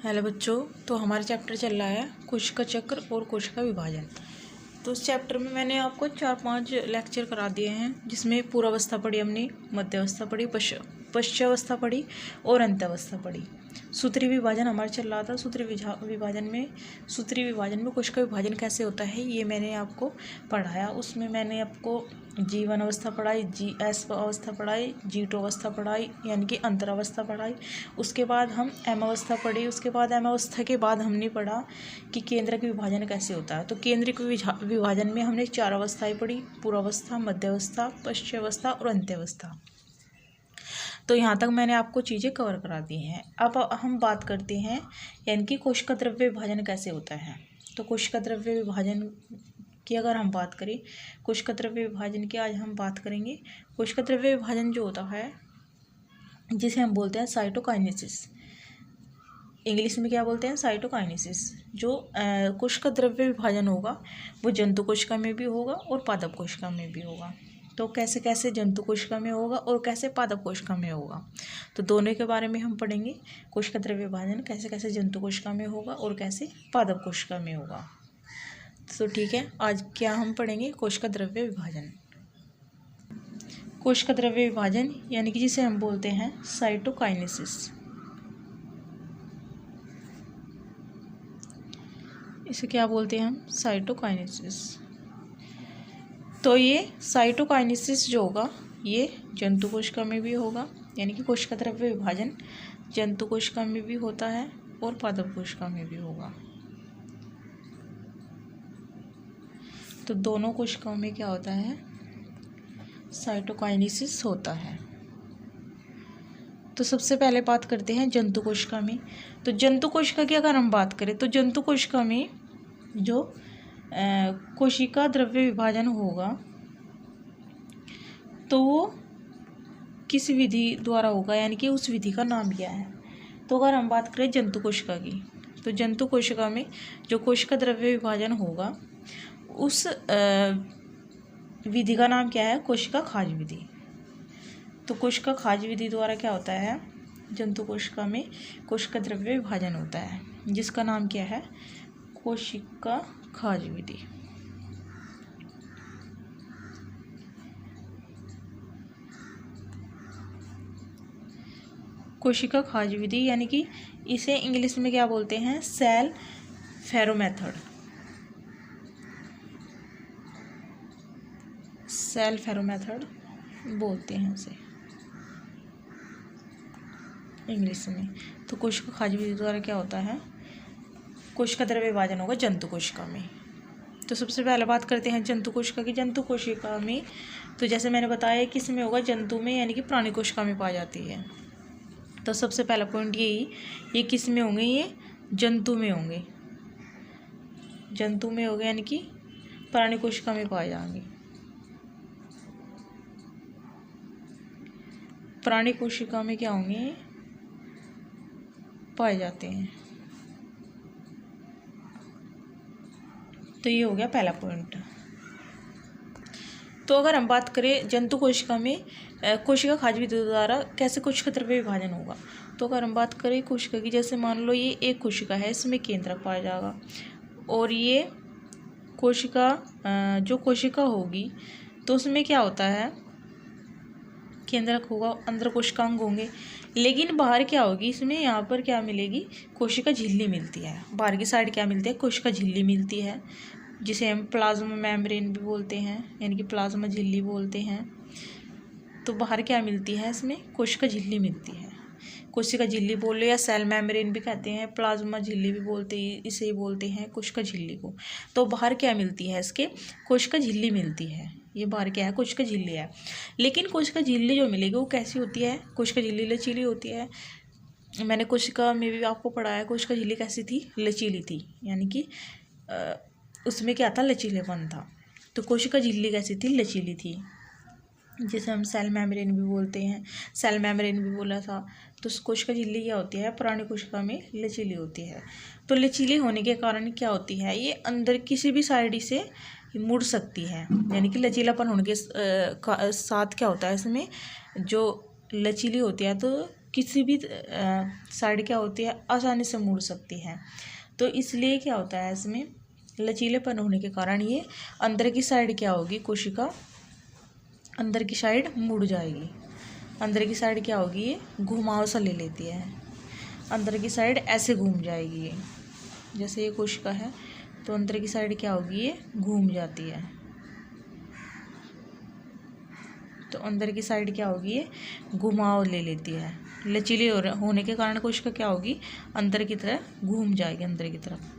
Hello बच्चों, तो हमारा चैप्टर चल रहा है कोशिका चक्र और कोशिका विभाजन। तो उस चैप्टर में मैंने आपको 4-5 लेक्चर करा दिए हैं, जिसमें पूर्वावस्था पढ़ी हमने, मध्यावस्था पढ़ी, पश्चावस्था पढ़ी और अंत्यावस्था पढ़ी। सूत्री विभाजन हमारा चल रहा था। सूत्री विभाजन में कोशिका विभाजन कैसे होता है ये मैंने आपको पढ़ाया। उसमें मैंने आपको G1 अवस्था पढ़ाई, GS अवस्था पढ़ाई, G2 अवस्था पढ़ाई यानी कि अंतरावस्था पढ़ाई। उसके बाद हम M अवस्था पढ़ी। उसके बाद M अवस्था के बाद हमने पढ़ा कि केंद्रक विभाजन कैसे होता है। तो केंद्रक विभाजन में हमने 4 अवस्थाएं पढ़ी: पूर्वावस्था, मध्यावस्था, पश्चावस्था और अंत्यावस्था। तो यहाँ तक मैंने आपको चीज़ें कवर करा दी हैं। अब हम बात करते हैं यानी कि कोशिका द्रव्य विभाजन कैसे होता है। तो कोशिका द्रव्य विभाजन की अगर हम बात करें, कोशिका द्रव्य विभाजन की आज हम बात करेंगे। कोशिका द्रव्य विभाजन जो होता है, जिसे हम बोलते हैं साइटोकाइनेसिस, इंग्लिश में क्या बोलते हैं, साइटोकाइनेसिस। जो कोशिका द्रव्य विभाजन होगा वो जंतु कोशिका में भी होगा और पादप कोशिका में भी होगा। तो कैसे कैसे जंतु कोशिका में होगा और कैसे पादप कोशिका में होगा, तो दोनों के बारे में हम पढ़ेंगे। कोशिका द्रव्य विभाजन कैसे कैसे जंतु कोशिका में होगा और कैसे पादप कोशिका में होगा। तो ठीक है, आज क्या हम पढ़ेंगे, कोशिका द्रव्य विभाजन। कोशिका द्रव्य विभाजन यानी कि जिसे हम बोलते हैं साइटोकाइनेसिस, इसे क्या बोलते हैं हम, साइटोकाइनेसिस। तो ये साइटोकाइनेसिस जो होगा ये जंतु कोशिका में भी होगा, यानी कि कोशिका द्रव्य विभाजन जंतु कोशिका में भी होता है और पादप कोशिका में भी होगा। तो दोनों कोशिकाओं में क्या होता है, साइटोकाइनेसिस होता है। तो सबसे पहले बात करते हैं जंतु कोशिका में। तो जंतु कोशिका की अगर हम बात करें तो जंतु कोशिका में जो कोशिका द्रव्य विभाजन होगा तो वो किस विधि द्वारा होगा, यानी कि उस विधि का नाम क्या है। तो अगर हम बात करें जंतु कोशिका की, तो जंतु कोशिका में जो कोशिका द्रव्य विभाजन होगा उस विधि का नाम क्या है, कोशिका खाज विधि। तो कोशिका खाज विधि द्वारा क्या होता है, जंतु कोशिका में कोशिका द्रव्य विभाजन होता है, जिसका नाम क्या है, कोशिका खाज विधि। कोशिका खाज विधि यानी कि इसे इंग्लिश में क्या बोलते हैं, सेल फैरो मेथड। सेल फैरो मेथड बोलते हैं उसे इंग्लिश में। तो कोशिका खाज विधि द्वारा क्या होता है, कोशिका द्रव्य विभाजन होगा जंतु कोशिका में। तो सबसे पहले बात करते हैं जंतु कोशिका की। जंतु कोशिका में तो जैसे मैंने बताया किस में होगा, जंतु में यानी कि प्राणी कोशिका में पाई जाती है। तो सबसे पहला पॉइंट यही, ये किस में होंगे, ये जंतु में होंगे, जंतु में होंगे यानी कि प्राणी कोशिका में पाए जाएंगे। प्राणी कोशिका में क्या होंगे, पाए जाते हैं। तो ये हो गया पहला पॉइंट। तो अगर हम बात करें जंतु कोशिका में कोशिका खाज विधि द्वारा कैसे कोशिका द्रव्य विभाजन होगा, तो अगर हम बात करें कोशिका की, जैसे मान लो ये एक कोशिका है, इसमें केंद्रक पाया जाएगा और ये कोशिका जो कोशिका होगी तो उसमें क्या होता है, केंद्रक होगा, अंदर कोशिकांग होंगे, लेकिन बाहर क्या होगी, इसमें यहाँ पर क्या मिलेगी, कोशिका झिल्ली मिलती है। बाहर की साइड क्या मिलती है, कोशिका झिल्ली मिलती है, जिसे हम प्लाज्मा मेम्ब्रेन भी बोलते हैं, यानी कि प्लाज्मा झिल्ली बोलते हैं। तो बाहर क्या मिलती है, इसमें कोशिका झिल्ली मिलती है। कोशिका झिल्ली बोल लो या सेल मेम्ब्रेन भी कहते हैं, प्लाज्मा झिल्ली भी बोलते हैं, इसे ही बोलते हैं कोशिका झिल्ली को। तो बाहर क्या मिलती है, इसके कोशिका झिल्ली मिलती है। ये बाहर क्या है, कोशिका झिल्ली है। लेकिन कोशिका झिल्ली जो मिलेगी वो कैसी होती है, कोशिका झिल्ली लचीली होती है। मैंने कोशिका में भी आपको पढ़ाया, कोशिका झिल्ली कैसी थी, लचीली थी, यानी कि उसमें क्या था, लचीलेपन था। तो कोशिका झिल्ली कैसी थी, लचीली थी, जिसे हम सेल मेम्ब्रेन भी बोलते हैं, सेल मेम्ब्रेन भी बोला था। तो कोशिका झिल्ली क्या होती है, प्राणी कोशिका में लचीली होती है। तो लचीली होने के कारण क्या होती है, ये अंदर किसी भी साइड से मुड़ सकती है, यानी कि लचीलापन होने के साथ क्या होता है, इसमें जो लचीली होती है तो किसी भी साइड क्या होती है, आसानी से मुड़ सकती है। तो इसलिए क्या होता है, इसमें लचीलेपन होने के कारण ये अंदर की साइड क्या होगी, कोशिका अंदर की साइड मुड़ जाएगी। अंदर की साइड क्या होगी, ये घुमाव सा ले लेती है, अंदर की साइड ऐसे घूम जाएगी ये। जैसे ये कोशिका है तो अंदर की साइड क्या होगी, ये घूम जाती है। तो अंदर की साइड क्या होगी, ये घुमाव ले लेती है। लचीले होने के कारण कोशिका क्या होगी, अंदर की तरफ घूम जाएगी, अंदर की तरफ।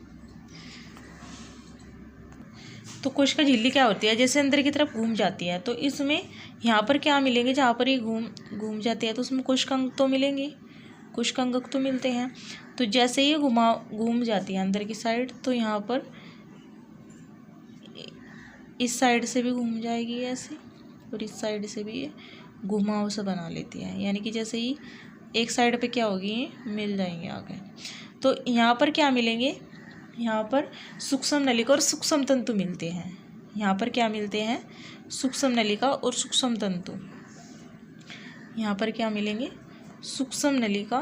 तो कोशिका झिल्ली क्या होती है, जैसे अंदर की तरफ घूम जाती है तो इसमें यहाँ पर क्या मिलेंगे, जहाँ पर ये घूम जाती है तो उसमें कोशिकांग तो मिलेंगे, कोशिकांग तो मिलते हैं। तो जैसे ये घूम जाती है अंदर की साइड तो यहाँ पर इस साइड से भी घूम जाएगी ऐसे, और इस साइड से भी ये घुमाव सा बना लेती है। यानी कि जैसे ही एक साइड पे क्या होगी, ये मिल जाएंगे आगे। तो यहाँ पर क्या मिलेंगे, यहाँ पर सूक्ष्म नलिका और सूक्ष्म तंतु मिलते हैं। यहाँ पर क्या मिलते हैं, सूक्ष्म नलिका और सूक्ष्म तंतु। यहाँ पर क्या मिलेंगे, सूक्ष्म नलिका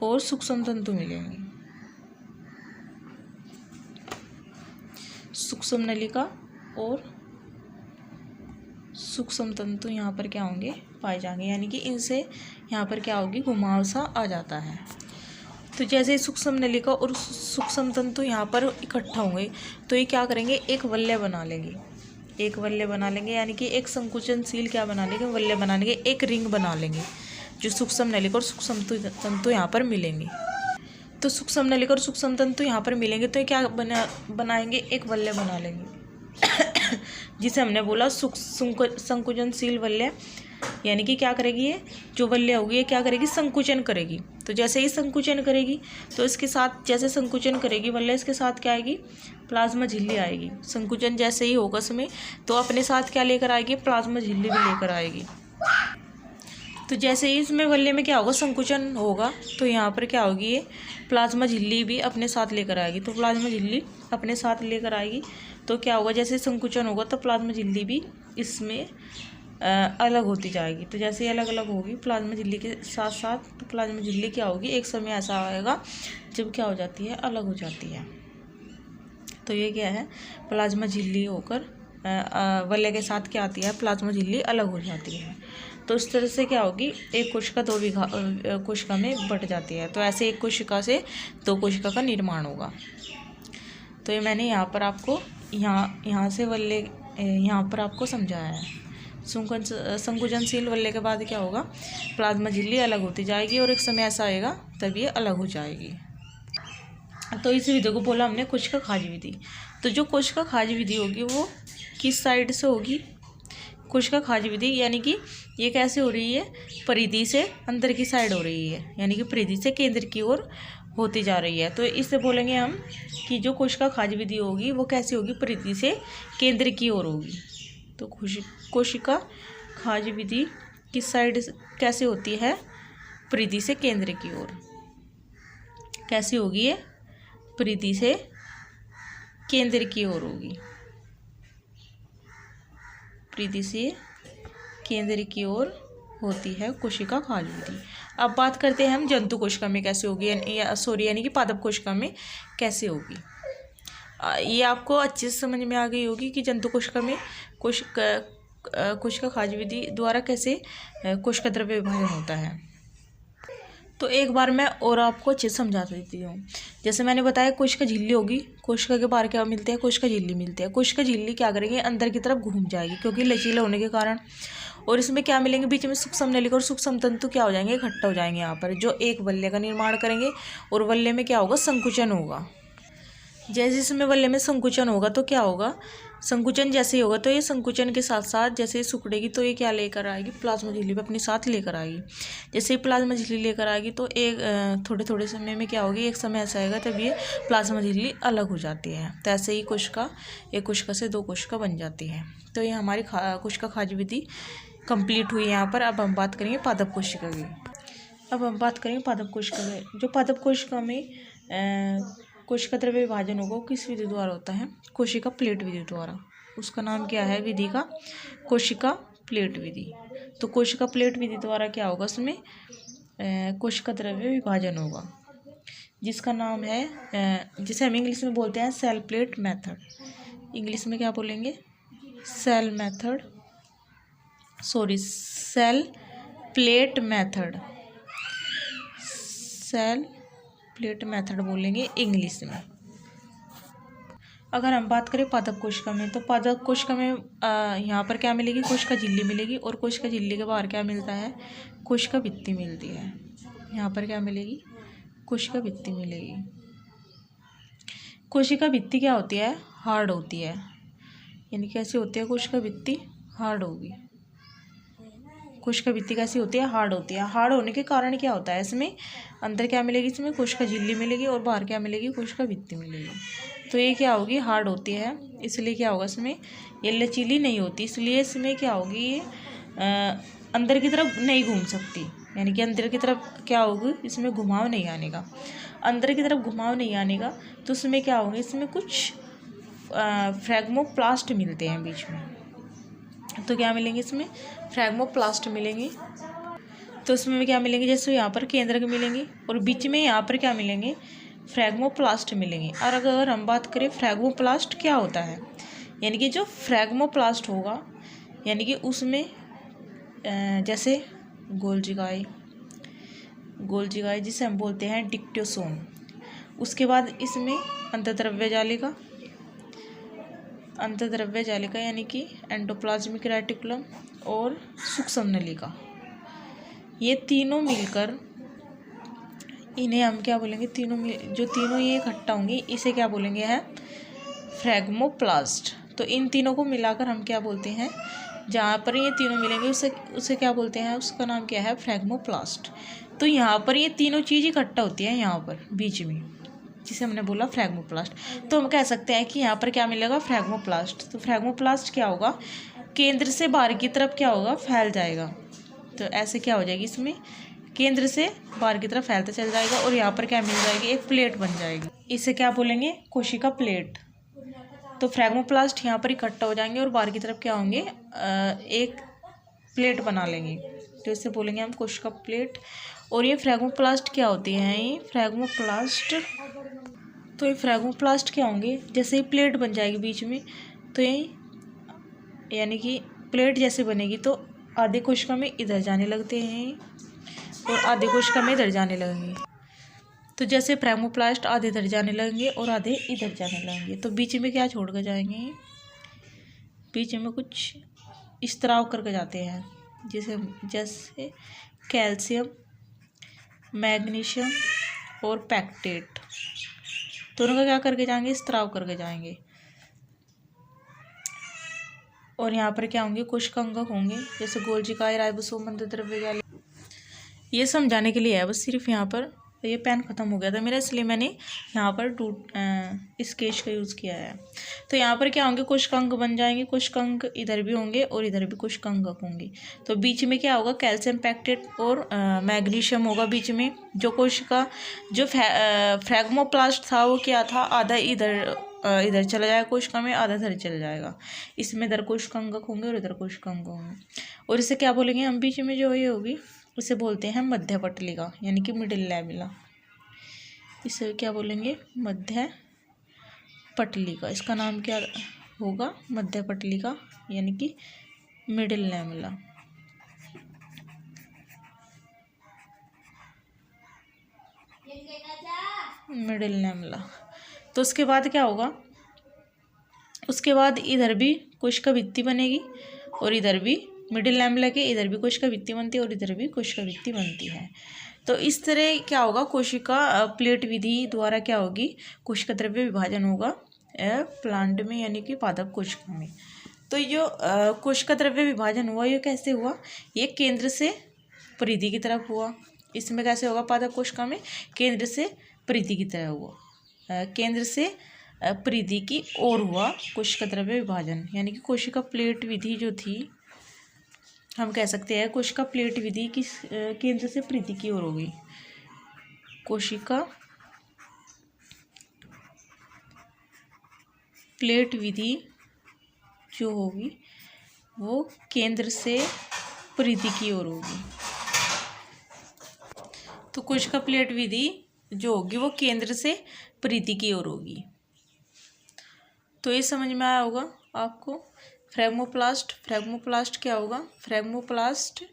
और सूक्ष्म तंतु मिलेंगे। सूक्ष्म नलिका और सूक्ष्म तंतु यहाँ पर क्या होंगे, पाए जाएंगे। यानी कि इनसे यहाँ पर क्या होगी, घुमाव सा आ जाता है। तो जैसे सूक्ष्म नलिका और सूक्ष्म तंतु यहाँ पर इकट्ठा होंगे तो ये क्या करेंगे, एक वलय बना लेंगे, एक वलय बना लेंगे। यानी कि एक संकुचनशील क्या बना लेंगे, वलय बना लेंगे, एक रिंग बना लेंगे, जो सूक्ष्म नलिका और सूक्ष्म तंतु यहाँ पर मिलेंगे। तो सूक्ष्म नलिका और सूक्ष्म तंतु यहाँ पर मिलेंगे तो ये क्या बनाएंगे, एक वलय बना लेंगे जिसे हमने बोला संकुचनशील वलय। यानी कि क्या करेगी, ये जो वलय होगी ये क्या करेगी, संकुचन करेगी। तो जैसे ही संकुचन करेगी तो इसके साथ, जैसे संकुचन करेगी वलय, इसके साथ क्या आएगी, प्लाज्मा झिल्ली आएगी। संकुचन जैसे ही होगा इसमें तो अपने साथ क्या लेकर आएगी, प्लाज्मा झिल्ली भी लेकर आएगी। तो जैसे ही इसमें वलय में क्या होगा, संकुचन होगा तो यहाँ पर क्या होगी, ये प्लाज्मा झिल्ली भी अपने साथ लेकर आएगी। तो प्लाज्मा झिल्ली अपने साथ लेकर आएगी तो क्या होगा, जैसे संकुचन होगा तो प्लाज्मा झिल्ली भी इसमें अलग होती जाएगी। तो जैसे अलग अलग होगी प्लाज्मा झिल्ली के साथ साथ, तो प्लाज्मा झिल्ली क्या होगी, एक समय ऐसा आएगा जब क्या हो जाती है, अलग हो जाती है। तो ये क्या है, प्लाज्मा झिल्ली होकर वलय के साथ क्या आती है, प्लाज्मा झिल्ली अलग हो जाती है। तो इस तरह से क्या होगी, एक कोशिका दो कोशिका में बट जाती है। तो ऐसे एक कोशिका से दो कोशिका का निर्माण होगा। तो ये मैंने यहाँ पर आपको यहाँ से वलय यहाँ पर आपको समझाया है। संकुचनशील वलय के बाद क्या होगा, प्लाज्मा झिल्ली अलग होती जाएगी और एक समय ऐसा आएगा तब ये अलग हो जाएगी। तो इस विधि को बोला हमने कोशिका खाज विधि। तो जो कोशिका खाज विधि होगी वो किस साइड से होगी, कोशिका खाज विधि यानी कि ये कैसे हो रही है, परिधि से अंदर की साइड हो रही है, यानी कि परिधि से केंद्र की ओर होती जा रही है। तो इससे बोलेंगे हम कि जो कोशिका खाज विधि होगी वो कैसी होगी, परिधि से केंद्र की ओर होगी। तो कोशिका खाज विधि किस साइड कैसे होती है, परिधि से केंद्र की ओर। कैसी होगी ये, परिधि से केंद्र की ओर होगी, परिधि से केंद्र की ओर होती है कोशिका खाज विधि। अब बात करते हैं हम जंतु कोशिका में कैसे होगी, यानी कि पादप कोशिका में कैसे होगी। ये आपको अच्छे से समझ में आ गई होगी कि जंतु कोशिका में कोशिका खाज विधि द्वारा कैसे कोशिका द्रव्य विभाजन होता है। तो एक बार मैं और आपको अच्छे से समझा देती हूँ। जैसे मैंने बताया कोशिका झिल्ली होगी, कोशिका के बाहर क्या मिलते हैं, कोशिका झिल्ली मिलती है। कोशिका झिल्ली क्या करेंगे, अंदर की तरफ घूम जाएगी क्योंकि लचीला होने के कारण। और इसमें क्या मिलेंगे, बीच में सूक्ष्म नलिका और सूक्ष्म तंतु क्या हो जाएंगे, इकट्ठा हो जाएंगे यहाँ पर, जो एक वलय का निर्माण करेंगे। और वलय में क्या होगा, संकुचन होगा। जैसे इसमें वलय में संकुचन होगा तो क्या होगा, संकुचन जैसे ही होगा तो ये संकुचन के साथ साथ जैसे सिकुड़ेगी तो ये क्या लेकर आएगी, प्लाज्मा झिल्ली भी अपने साथ लेकर आएगी। जैसे ही प्लाज्मा झिल्ली लेकर आएगी तो एक थोड़े थोड़े समय में क्या होगी, एक समय ऐसा आएगा तब ये प्लाज्मा झिल्ली अलग हो जाती है। तो ऐसे ही कोशिका, एक कोशिका से दो कोशिका बन जाती है। तो ये हमारी कोशिका खाज विधि कंप्लीट हुई यहाँ पर। अब हम बात करेंगे पादप कोशिका की। अब हम बात करेंगे पादप कोशिका की। जो पादप कोशिका में कोशिका द्रव्य विभाजन होगा वो किस विधि द्वारा होता है, कोशिका प्लेट विधि द्वारा। उसका नाम क्या है विधि का, कोशिका प्लेट विधि। तो कोशिका प्लेट विधि द्वारा क्या होगा, उसमें कोशिका द्रव्य विभाजन होगा, जिसका नाम है जिसे हम इंग्लिश में बोलते हैं सेल प्लेट मेथड। इंग्लिश में क्या बोलेंगे, sale method, sorry sale plate method, sale plate method बोलेंगे इंग्लिश में। अगर हम बात करें पादप कोशिका में, तो पादप कोशिका में यहाँ पर क्या मिलेगी, कोशिका झिल्ली मिलेगी, और कोशिका झिल्ली के बाहर क्या मिलता है, कोशिका भित्ति मिलती है। यहाँ पर क्या मिलेगी, कोशिका भित्ति मिलेगी। कोशिका भित्ति क्या होती है, हार्ड होती है, यानी कैसी होती है, कोशिका भित्ति हार्ड होगी। कोशिका भित्ति कैसी होती है, हार्ड होती है। हार्ड होने के कारण क्या होता है, इसमें अंदर क्या मिलेगी, इसमें कोशिका झिल्ली मिलेगी और बाहर क्या मिलेगी, कोशिका भित्ति मिलेगी। तो ये क्या होगी, हार्ड होती है, इसलिए क्या होगा, इसमें ये लचीली नहीं होती, इसलिए इसमें क्या होगी, ये अंदर की तरफ नहीं घूम सकती, यानी कि अंदर की तरफ क्या होगी, इसमें घुमाव नहीं आने का, अंदर की तरफ घुमाव नहीं आने का। तो उसमें क्या होगा, इसमें कुछ फ्रैगमोप्लास्ट मिलते हैं बीच में। तो क्या मिलेंगे, इसमें फ्रैगमोप्लास्ट मिलेंगे। तो उसमें क्या मिलेंगे, जैसे यहाँ पर केंद्रक मिलेंगे और बीच में यहाँ पर क्या मिलेंगे, फ्रैगमोप्लास्ट मिलेंगे। और अगर हम बात करें फ्रैगमोप्लास्ट क्या होता है, यानी कि जो फ्रैगमोप्लास्ट होगा, यानी कि उसमें जैसे गोल्जिगाई जिसे हम बोलते हैं डिक्टोसोम, उसके बाद इसमें अंतर्द्रव्य जालिका यानी कि एंडोप्लाज्मिक रेटिकुलम और सूक्ष्म नलिका, ये तीनों मिलकर, इन्हें हम क्या बोलेंगे, जो तीनों ये इकट्ठा होंगी, इसे क्या बोलेंगे, है फ्रैगमोप्लास्ट। तो इन तीनों को मिलाकर हम क्या बोलते हैं, जहाँ पर ये तीनों मिलेंगे उसे क्या बोलते हैं, उसका नाम क्या है, फ्रैगमोप्लास्ट। तो यहाँ पर ये तीनों चीज़ इकट्ठा होती है यहाँ पर बीच में, जिसे हमने बोला फ्रैगमोप्लास्ट। तो हम कह सकते हैं कि यहाँ पर क्या मिलेगा, फ्रैगमोप्लास्ट। तो फ्रैगमोप्लास्ट क्या होगा, केंद्र से बाहर की तरफ क्या होगा, फैल जाएगा। तो ऐसे क्या हो जाएगी, इसमें केंद्र से बाहर की तरफ फैलता चल जाएगा और यहाँ पर क्या मिल जाएगी, एक प्लेट बन जाएगी। इसे क्या बोलेंगे, कोशिका प्लेट। तो फ्रैगमोप्लास्ट यहाँ पर इकट्ठा हो जाएंगे और बाहर की तरफ क्या होंगे, एक प्लेट बना लेंगे, तो इसे बोलेंगे हम कोशिका प्लेट। और ये फ्रैगमोप्लास्ट क्या होती हैं, ये फ्रैगमोप्लास्ट, तो ये फ्रैगमोप्लास्ट क्या होंगे, जैसे ही प्लेट बन जाएगी बीच में, तो ये यानी कि प्लेट जैसे बनेगी, तो आधे कोशिका में इधर जाने लगते हैं और आधे कोशिका में इधर जाने लगेंगे। तो जैसे फ्रैगमोप्लास्ट आधे इधर जाने लगेंगे और आधे इधर जाने लगेंगे, तो बीच में क्या छोड़ कर जाएंगे, बीच में कुछ स्त्राव करके जाते हैं, जैसे कैल्शियम, मैग्नीशियम और पैक्टेट, दोनों का क्या करके जाएंगे, स्त्राव करके जाएंगे। और यहाँ पर क्या होंगे, कोशिकांगक होंगे, जैसे गोल्जिकाई, राइबोसोम, अंतर्द्रव्य जालिका। ये समझाने के लिए है बस, सिर्फ यहाँ पर ये पेन ख़त्म हो गया था मेरा, इसलिए मैंने यहाँ पर स्केच का यूज़ किया है। तो यहाँ पर क्या होंगे, कोशिकांग बन जाएंगे, कोशिकांग इधर भी होंगे और इधर भी कोशिकांगक होंगे। तो बीच में क्या होगा, कैल्शियम, पैक्टेट और मैग्नीशियम होगा बीच में। जो कोशिका जो फ्रैगमोप्लास्ट था वो क्या था, आधा इधर चला जाएगा कोशिका में, आधा इधर चला जाएगा। इसमें इधर कोशिकांगक होंगे और इधर कोशिकांग होंगे। और इसे क्या बोलेंगे हम, बीच में जो ये होगी उसे बोलते हैं मध्य पटलिका, यानी कि मिडिल लैमेला। इसे क्या बोलेंगे, मध्य पटलिका। इसका नाम क्या होगा, मध्य पटलिका, यानी कि मिडिल लैमेला। Middle lamella. तो उसके बाद क्या होगा, उसके बाद इधर भी कोशिका भित्ति बनेगी और इधर भी मिडिल लैमेला के इधर भी कोशिका भित्ति बनती है और इधर भी कोशिका भित्ति बनती है। तो इस तरह क्या होगा, कोशिका प्लेट विधि द्वारा क्या होगी, कोशिका द्रव्य विभाजन होगा प्लांट में, यानी कि पादप कोशिका में। तो जो कोशिका द्रव्य विभाजन हुआ, ये कैसे हुआ, ये केंद्र से परिधि की तरफ हुआ। इसमें कैसे होगा, पादप कोशिका में केंद्र से परिधि की तरह हुआ, केंद्र से परिधि की ओर हुआ कोशिका द्रव्य विभाजन, यानी कि कोशिका प्लेट विधि जो थी, हम कह सकते हैं कोशिका प्लेट विधि की केंद्र से परिधि की ओर होगी। कोशिका प्लेट विधि जो होगी वो केंद्र से परिधि की ओर होगी। तो कोशिका प्लेट विधि जो होगी वो केंद्र से परिधि की ओर होगी। तो ये समझ में आया होगा आपको। फ्रेगमोप्लास्ट क्या होगा? फ्रेगमोप्लास्ट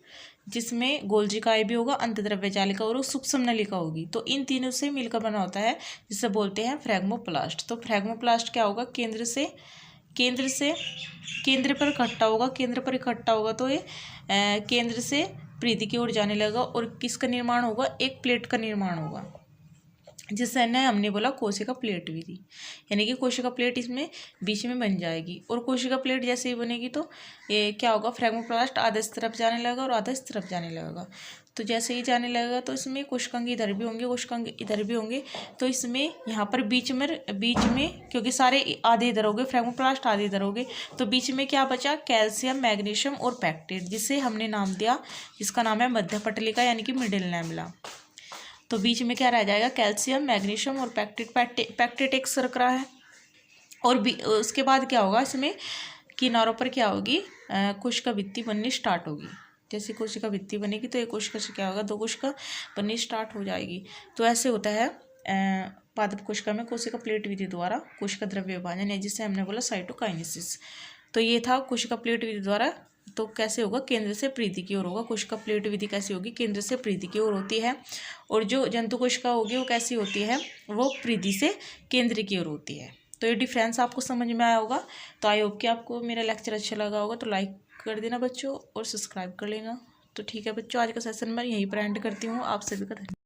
जिसमें गोल्जिकाय भी होगा, अंतद्रव्य जालिका और सूक्ष्म नलिका होगी। तो इन तीनों से मिलकर बना होता है, जिसे बोलते हैं फ्रेगमोप्लास्ट। तो फ्रेगमोप्लास्ट क्या होगा? केंद्र पर इकट्ठा होगा। तो ये केंद्र से परिधि की ओर जाने लगेगा और किसका निर्माण होगा? एक प्लेट का निर्माण होगा, जिससे न हमने बोला कोशिका प्लेट विधि, यानी कि कोशिका प्लेट इसमें बीच में बन जाएगी। और कोशिका प्लेट जैसे ही बनेगी तो ये क्या होगा? फ्रेगमोप्लास्ट आधा इस तरफ जाने लगेगा और आधा इस तरफ जाने लगेगा। तो जैसे ही जाने लगेगा तो इसमें कोशिकांग इधर भी होंगे, कोशिकांग इधर भी होंगे। तो इसमें यहाँ पर बीच में क्योंकि सारे आधे इधर हो गए, फ्रेगमोप्लास्ट आधे इधर हो गए, तो बीच में क्या बचा? कैल्शियम, मैग्नीशियम और पैक्टेट, जिसे हमने नाम दिया, जिसका नाम है मध्य पटलिका यानी कि मिडिल लैमेला। तो बीच में क्या रह जाएगा? कैल्शियम, मैग्नीशियम और पैक्टेट एक शर्करा है। और उसके बाद क्या होगा? इसमें किनारों पर क्या होगी? कोशिका भित्ति बननी स्टार्ट होगी। जैसे कोशिका भित्ति बनेगी तो एक कोशिका से क्या होगा? दो कोशिका बननी स्टार्ट हो जाएगी। तो ऐसे होता है पादप कोशिका में कोशिका प्लेट विधि द्वारा कोशिका द्रव्य विभाजन, है जिसे हमने बोला साइटोकाइनेसिस। तो ये था कोशिका प्लेट विधि द्वारा। तो कैसे होगा? केंद्र से परिधि की ओर होगा। कोशिका प्लेट विधि कैसी होगी? केंद्र से परिधि की ओर होती है। और जो जंतु कोशिका होगी वो कैसी होती है? वो परिधि से केंद्र की ओर होती है। तो ये डिफरेंस आपको समझ में आया होगा। तो आई होप कि आपको मेरा लेक्चर अच्छा लगा होगा। तो लाइक कर देना बच्चों और सब्सक्राइब कर लेना। तो ठीक है बच्चों, आज का सेशन मैं यहीं पर एंड करती हूँ। आप सभी का धन्यवाद।